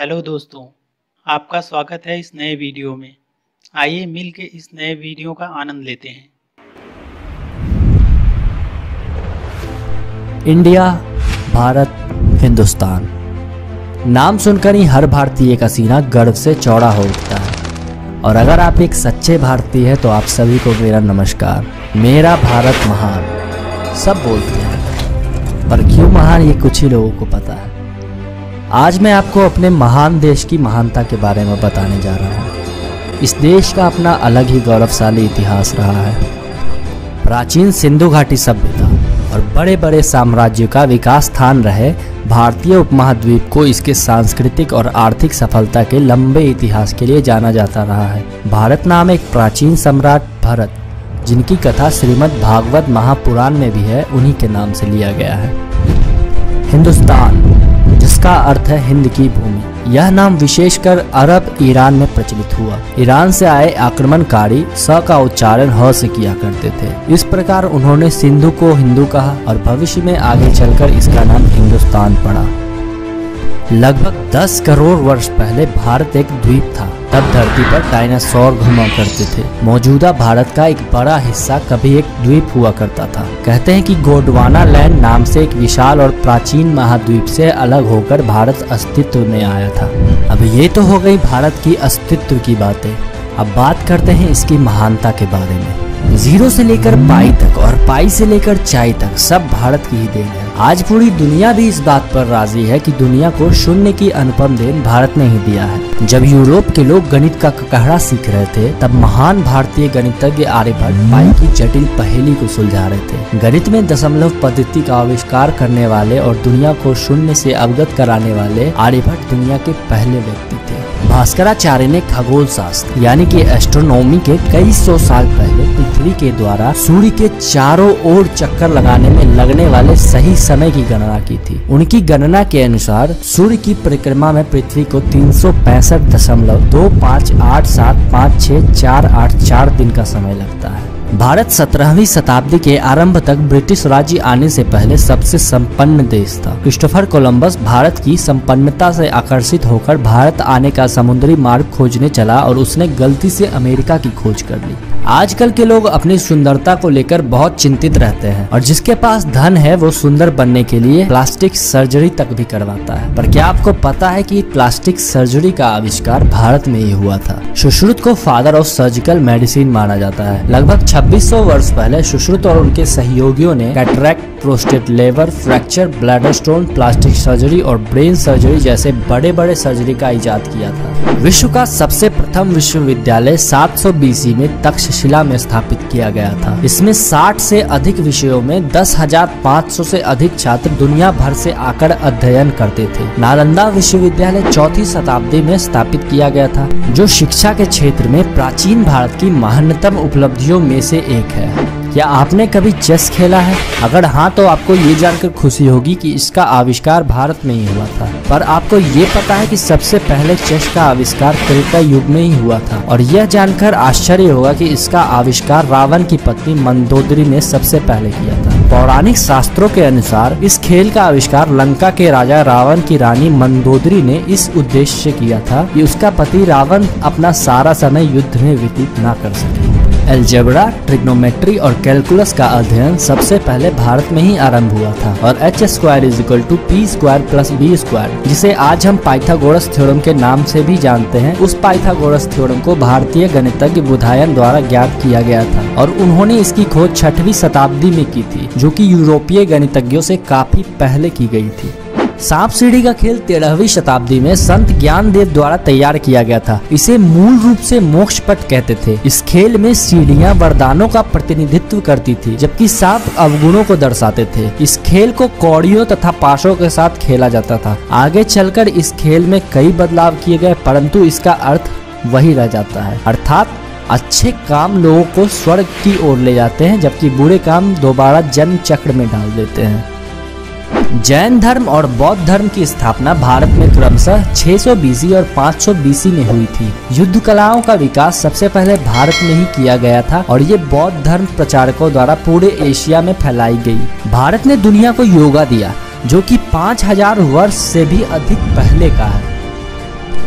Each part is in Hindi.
हेलो दोस्तों, आपका स्वागत है इस नए वीडियो में। आइए मिल के इस नए वीडियो का आनंद लेते हैं। इंडिया, भारत, हिंदुस्तान, नाम सुनकर ही हर भारतीय का सीना गर्व से चौड़ा हो उठता है। और अगर आप एक सच्चे भारतीय हैं तो आप सभी को मेरा नमस्कार। मेरा भारत महान सब बोलते हैं, पर क्यों महान ये कुछ ही लोगों को पता है। आज मैं आपको अपने महान देश की महानता के बारे में बताने जा रहा हूँ। इस देश का अपना अलग ही गौरवशाली इतिहास रहा है। प्राचीन सिंधु घाटी सभ्यता और बड़े बड़े साम्राज्यों का विकास स्थान रहे भारतीय उपमहाद्वीप को इसके सांस्कृतिक और आर्थिक सफलता के लंबे इतिहास के लिए जाना जाता रहा है। भारत नाम एक प्राचीन सम्राट भरत, जिनकी कथा श्रीमद् भागवत महापुराण में भी है, उन्हीं के नाम से लिया गया है। हिंदुस्तान, जिसका अर्थ है हिंद की भूमि, यह नाम विशेषकर अरब ईरान में प्रचलित हुआ। ईरान से आए आक्रमणकारी स का उच्चारण ह से किया करते थे। इस प्रकार उन्होंने सिंधु को हिंदू कहा और भविष्य में आगे चलकर इसका नाम हिंदुस्तान पड़ा। लगभग 10 करोड़ वर्ष पहले भारत एक द्वीप था। तब धरती पर डायनासोर घुमा करते थे। मौजूदा भारत का एक बड़ा हिस्सा कभी एक द्वीप हुआ करता था। कहते हैं कि गोंडवाना लैंड नाम से एक विशाल और प्राचीन महाद्वीप से अलग होकर भारत अस्तित्व में आया था। अब ये तो हो गई भारत की अस्तित्व की बातें। अब बात करते हैं इसकी महानता के बारे में। जीरो से लेकर पाई तक और पाई से लेकर चाय तक सब भारत की ही देन है। आज पूरी दुनिया भी इस बात पर राजी है कि दुनिया को शून्य की अनुपम देन भारत ने ही दिया है। जब यूरोप के लोग गणित का ककहरा सीख रहे थे, तब महान भारतीय गणितज्ञ आर्यभट्ट पाई की जटिल पहेली को सुलझा रहे थे। गणित में दशमलव पद्धति का आविष्कार करने वाले और दुनिया को शून्य से अवगत कराने वाले आर्यभट्ट दुनिया के पहले व्यक्ति थे। भास्कराचार्य ने खगोल शास्त्र यानी कि एस्ट्रोनॉमी के कई सौ साल पहले पृथ्वी के द्वारा सूर्य के चारों ओर चक्कर लगाने में लगने वाले सही समय की गणना की थी। उनकी गणना के अनुसार सूर्य की परिक्रमा में पृथ्वी को 365.258756484 दिन का समय लगता है। भारत 17वीं शताब्दी के आरंभ तक ब्रिटिश राज्य आने से पहले सबसे संपन्न देश था। क्रिस्टोफर कोलंबस भारत की संपन्नता से आकर्षित होकर भारत आने का समुद्री मार्ग खोजने चला और उसने गलती से अमेरिका की खोज कर ली। आजकल के लोग अपनी सुंदरता को लेकर बहुत चिंतित रहते हैं और जिसके पास धन है वो सुंदर बनने के लिए प्लास्टिक सर्जरी तक भी करवाता है। पर क्या आपको पता है कि प्लास्टिक सर्जरी का आविष्कार भारत में ही हुआ था? सुश्रुत को फादर ऑफ सर्जिकल मेडिसिन माना जाता है। लगभग 2600 वर्ष पहले सुश्रुत और उनके सहयोगियों ने cataract, prostate liver fracture, bladder stone, plastic surgery और ब्रेन सर्जरी जैसे बड़े बड़े सर्जरी का इजाद किया था। विश्व का सबसे प्रथम विश्वविद्यालय 700 BC में तक्षशिला में स्थापित किया गया था। इसमें 60 से अधिक विषयों में 10,500 से अधिक छात्र दुनिया भर से आकर अध्ययन करते थे। नालंदा विश्वविद्यालय 4वीं शताब्दी में स्थापित किया गया था, जो शिक्षा के क्षेत्र में प्राचीन भारत की महानतम उपलब्धियों में से एक है। क्या आपने कभी चेस खेला है? अगर हाँ तो आपको ये जानकर खुशी होगी कि इसका आविष्कार भारत में ही हुआ था। पर आपको ये पता है कि सबसे पहले चेस का आविष्कार त्रेता युग में ही हुआ था। और यह जानकर आश्चर्य होगा कि इसका आविष्कार रावण की पत्नी मंदोदरी ने सबसे पहले किया था। पौराणिक शास्त्रों के अनुसार इस खेल का आविष्कार लंका के राजा रावण की रानी मंदोदरी ने इस उद्देश्य से किया था कि उसका पति रावण अपना सारा समय युद्ध में व्यतीत न कर सके। एल्जेब्रा, ट्रिग्नोमेट्री और कैलकुलस का अध्ययन सबसे पहले भारत में ही आरंभ हुआ था। और h² = p² + b², जिसे आज हम पाइथागोरस थ्योरम के नाम से भी जानते हैं, उस पाइथागोरस थ्योरम को भारतीय गणितज्ञ बुधायन द्वारा ज्ञात किया गया था। और उन्होंने इसकी खोज 6वीं शताब्दी में की थी, जो कि यूरोपीय गणितज्ञों से काफी पहले की गई थी। सांप सीढ़ी का खेल 13वीं शताब्दी में संत ज्ञानदेव द्वारा तैयार किया गया था। इसे मूल रूप से मोक्ष पट कहते थे। इस खेल में सीढ़ियां वरदानों का प्रतिनिधित्व करती थी, जबकि सांप अवगुणों को दर्शाते थे। इस खेल को कौड़ियों तथा पाशों के साथ खेला जाता था। आगे चलकर इस खेल में कई बदलाव किए गए, परंतु इसका अर्थ वही रह जाता है। अर्थात अच्छे काम लोगों को स्वर्ग की ओर ले जाते हैं, जबकि बुरे काम दोबारा जन्म चक्र में डाल देते हैं। जैन धर्म और बौद्ध धर्म की स्थापना भारत में क्रमशः 600 BC और 500 BC में हुई थी। युद्ध कलाओं का विकास सबसे पहले भारत में ही किया गया था और ये बौद्ध धर्म प्रचारकों द्वारा पूरे एशिया में फैलाई गई। भारत ने दुनिया को योगा दिया, जो कि 5000 वर्ष से भी अधिक पहले का है।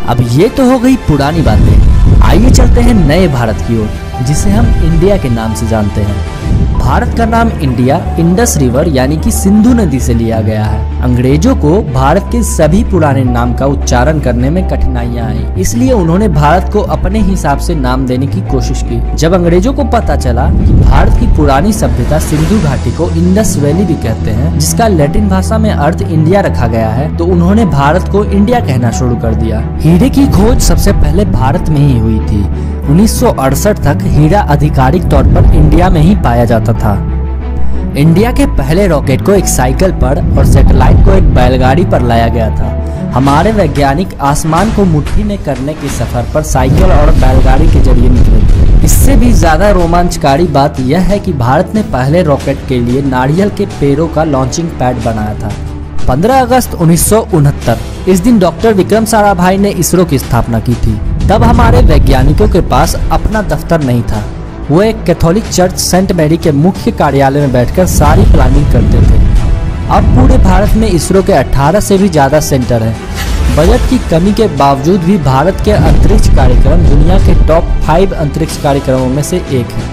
अब ये तो हो गई पुरानी बातें, आइए चलते हैं नए भारत की ओर, जिसे हम इंडिया के नाम से जानते हैं। भारत का नाम इंडिया इंडस रिवर यानी कि सिंधु नदी से लिया गया है। अंग्रेजों को भारत के सभी पुराने नाम का उच्चारण करने में कठिनाइयां आई, इसलिए उन्होंने भारत को अपने हिसाब से नाम देने की कोशिश की। जब अंग्रेजों को पता चला कि भारत की पुरानी सभ्यता सिंधु घाटी को इंडस वैली भी कहते हैं, जिसका लैटिन भाषा में अर्थ इंडिया रखा गया है, तो उन्होंने भारत को इंडिया कहना शुरू कर दिया। हीरे की खोज सबसे पहले भारत में ही हुई थी। 1968 तक हीरा आधिकारिक तौर पर इंडिया में ही पाया जाता था। इंडिया के पहले रॉकेट को एक साइकिल पर और सैटेलाइट को एक बैलगाड़ी पर लाया गया था। हमारे वैज्ञानिक आसमान को मुट्ठी में करने के सफर पर साइकिल और बैलगाड़ी के जरिए निकले थे। इससे भी ज्यादा रोमांचकारी बात यह है कि भारत ने पहले रॉकेट के लिए नारियल के पेड़ों का लॉन्चिंग पैड बनाया था। 15 अगस्त 1969 इस दिन डॉक्टर विक्रम साराभाई ने इसरो की स्थापना की थी। तब हमारे वैज्ञानिकों के पास अपना दफ्तर नहीं था। वो एक कैथोलिक चर्च सेंट मैरी के मुख्य कार्यालय में बैठकर सारी प्लानिंग करते थे। अब पूरे भारत में इसरो के 18 से भी ज्यादा सेंटर हैं। बजट की कमी के बावजूद भी भारत के अंतरिक्ष कार्यक्रम दुनिया के टॉप 5 अंतरिक्ष कार्यक्रमों में से एक है।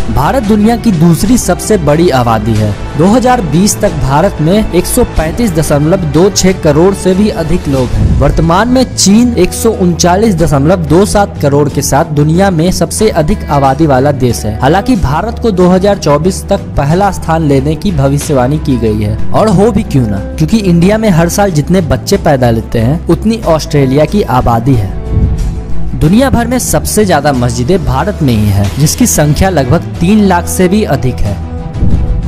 भारत दुनिया की दूसरी सबसे बड़ी आबादी है। 2020 तक भारत में 135.26 करोड़ से भी अधिक लोग हैं। वर्तमान में चीन 139.27 करोड़ के साथ दुनिया में सबसे अधिक आबादी वाला देश है। हालांकि भारत को 2024 तक पहला स्थान लेने की भविष्यवाणी की गई है, और हो भी क्यों ना, क्योंकि इंडिया में हर साल जितने बच्चे पैदा लेते हैं उतनी ऑस्ट्रेलिया की आबादी है। दुनिया भर में सबसे ज्यादा मस्जिदें भारत में ही है, जिसकी संख्या लगभग 3 लाख से भी अधिक है।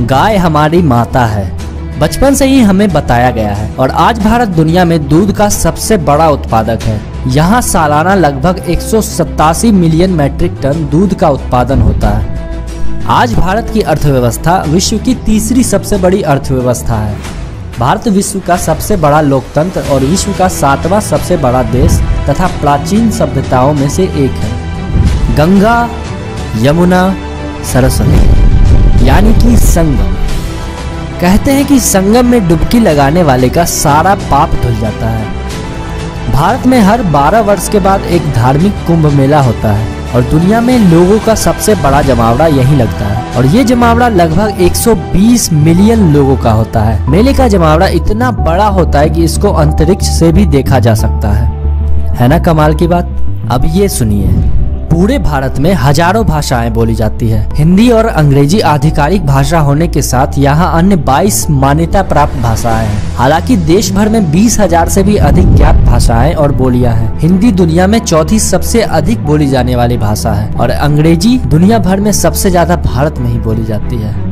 गाय हमारी माता है, बचपन से ही हमें बताया गया है, और आज भारत दुनिया में दूध का सबसे बड़ा उत्पादक है। यहाँ सालाना लगभग 187 मिलियन मैट्रिक टन दूध का उत्पादन होता है। आज भारत की अर्थव्यवस्था विश्व की तीसरी सबसे बड़ी अर्थव्यवस्था है। भारत विश्व का सबसे बड़ा लोकतंत्र और विश्व का 7वां सबसे बड़ा देश तथा प्राचीन सभ्यताओं में से एक है। गंगा, यमुना, सरस्वती यानी कि संगम। कहते हैं कि संगम में डुबकी लगाने वाले का सारा पाप धुल जाता है। भारत में हर 12 वर्ष के बाद एक धार्मिक कुंभ मेला होता है, और दुनिया में लोगों का सबसे बड़ा जमावड़ा यहीं लगता है, और ये जमावड़ा लगभग 120 मिलियन लोगों का होता है। मेले का जमावड़ा इतना बड़ा होता है कि इसको अंतरिक्ष से भी देखा जा सकता है ना कमाल की बात। अब ये सुनिए, पूरे भारत में हजारों भाषाएं बोली जाती है। हिंदी और अंग्रेजी आधिकारिक भाषा होने के साथ यहाँ अन्य 22 मान्यता प्राप्त भाषाएं हैं। हालांकि देश भर में 20,000 से भी अधिक ज्ञात भाषाएं और बोलियां हैं। हिंदी दुनिया में चौथी सबसे अधिक बोली जाने वाली भाषा है, और अंग्रेजी दुनिया भर में सबसे ज्यादा भारत में ही बोली जाती है।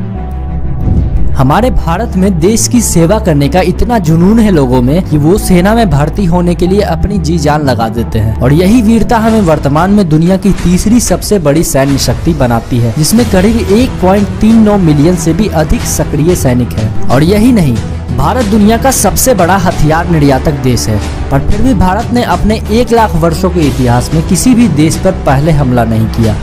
हमारे भारत में देश की सेवा करने का इतना जुनून है लोगों में कि वो सेना में भर्ती होने के लिए अपनी जी जान लगा देते हैं, और यही वीरता हमें वर्तमान में दुनिया की तीसरी सबसे बड़ी सैन्य शक्ति बनाती है, जिसमें करीब 1.39 मिलियन से भी अधिक सक्रिय सैनिक हैं। और यही नहीं, भारत दुनिया का सबसे बड़ा हथियार निर्यातक देश है, पर फिर भी भारत ने अपने 1 लाख वर्षों के इतिहास में किसी भी देश पर पहले हमला नहीं किया।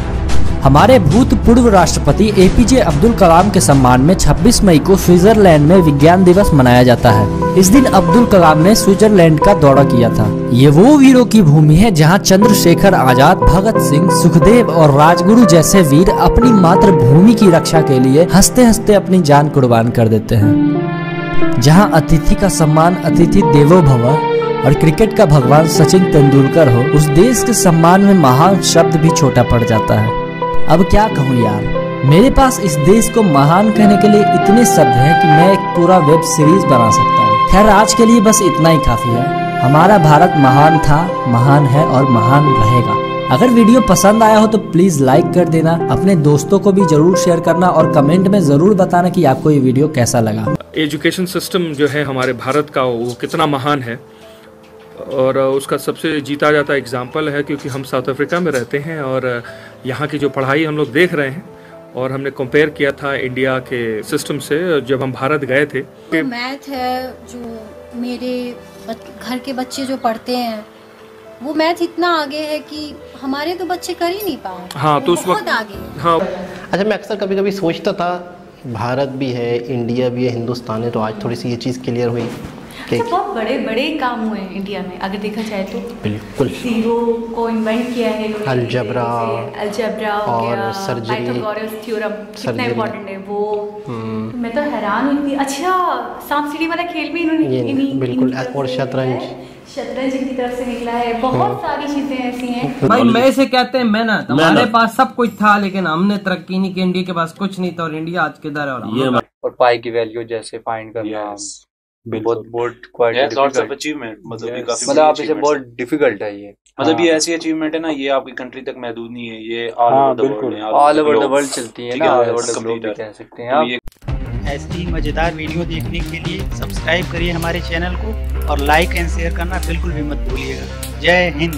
हमारे भूतपूर्व राष्ट्रपति APJ अब्दुल कलाम के सम्मान में 26 मई को स्विट्जरलैंड में विज्ञान दिवस मनाया जाता है। इस दिन अब्दुल कलाम ने स्विट्जरलैंड का दौरा किया था। ये वो वीरों की भूमि है जहां चंद्रशेखर आजाद, भगत सिंह, सुखदेव और राजगुरु जैसे वीर अपनी मातृभूमि की रक्षा के लिए हंसते हंसते अपनी जान कुर्बान कर देते हैं। जहां अतिथि का सम्मान अतिथि देवो भव और क्रिकेट का भगवान सचिन तेंदुलकर हो, उस देश के सम्मान में महान शब्द भी छोटा पड़ जाता है। अब क्या कहूँ यार, मेरे पास इस देश को महान कहने के लिए इतने शब्द हैं कि मैं एक पूरा वेब सीरीज बना सकता हूँ। खैर आज के लिए बस इतना ही काफी है। हमारा भारत महान था, महान है और महान रहेगा। अगर वीडियो पसंद आया हो तो प्लीज लाइक कर देना, अपने दोस्तों को भी जरूर शेयर करना, और कमेंट में जरूर बताना कि आपको ये वीडियो कैसा लगा। एजुकेशन सिस्टम जो है हमारे भारत का, वो कितना महान है, और उसका सबसे जीता जाता एग्जाम्पल है, क्योंकि हम साउथ अफ्रीका में रहते हैं और यहाँ की जो पढ़ाई हम लोग देख रहे हैं, और हमने कंपेयर किया था इंडिया के सिस्टम से जब हम भारत गए थे। तो मैथ है जो मेरे घर के बच्चे जो पढ़ते हैं, वो मैथ इतना आगे है कि हमारे तो बच्चे कर ही नहीं पाए। हाँ, तो उस वक्त आगे। हाँ, अच्छा, मैं अक्सर कभी कभी सोचता था भारत भी है, इंडिया भी है, हिंदुस्तान है, तो आज थोड़ी सी ये चीज़ क्लियर हुई। बहुत बड़े बड़े काम हुए हैं इंडिया में अगर देखा जाए तो। बिल्कुल। जीरो को इन्वेंट किया है अलजबरा हो गया, पाइथागोरस थ्योरम कितना इम्पोर्टेंट है वो। तो मैं तो हैरान हुई थी। अच्छा, सांप सीढ़ी वाला खेल भी इन्होंने बिल्कुल, और शतरंज की तरफ से निकला है। बहुत सारी चीजें ऐसी हैं भाई। मैं से कहते हैं मेहनत। हमारे पास सब कुछ था लेकिन हमने तरक्की नहीं की। इंडिया के पास कुछ नहीं था और इंडिया आज किधर है। और पाई की वैल्यू जैसे फाइंड करना बहुत अचीवमेंट, मतलब आप इसे बहुत डिफिकल्ट है ये। मतलब ये ऐसी अचीवमेंट है ना, ये आपकी कंट्री तक महदूद नहीं है, ये ऑल ओवर द वर्ल्ड चलती है ना, ऑल ओवर द ग्लोब कह सकते हैं आप। ऐसी ही मजेदार वीडियो देखने के लिए सब्सक्राइब करिए हमारे चैनल को और लाइक एंड शेयर करना बिल्कुल भी मत भूलिएगा। जय हिंद।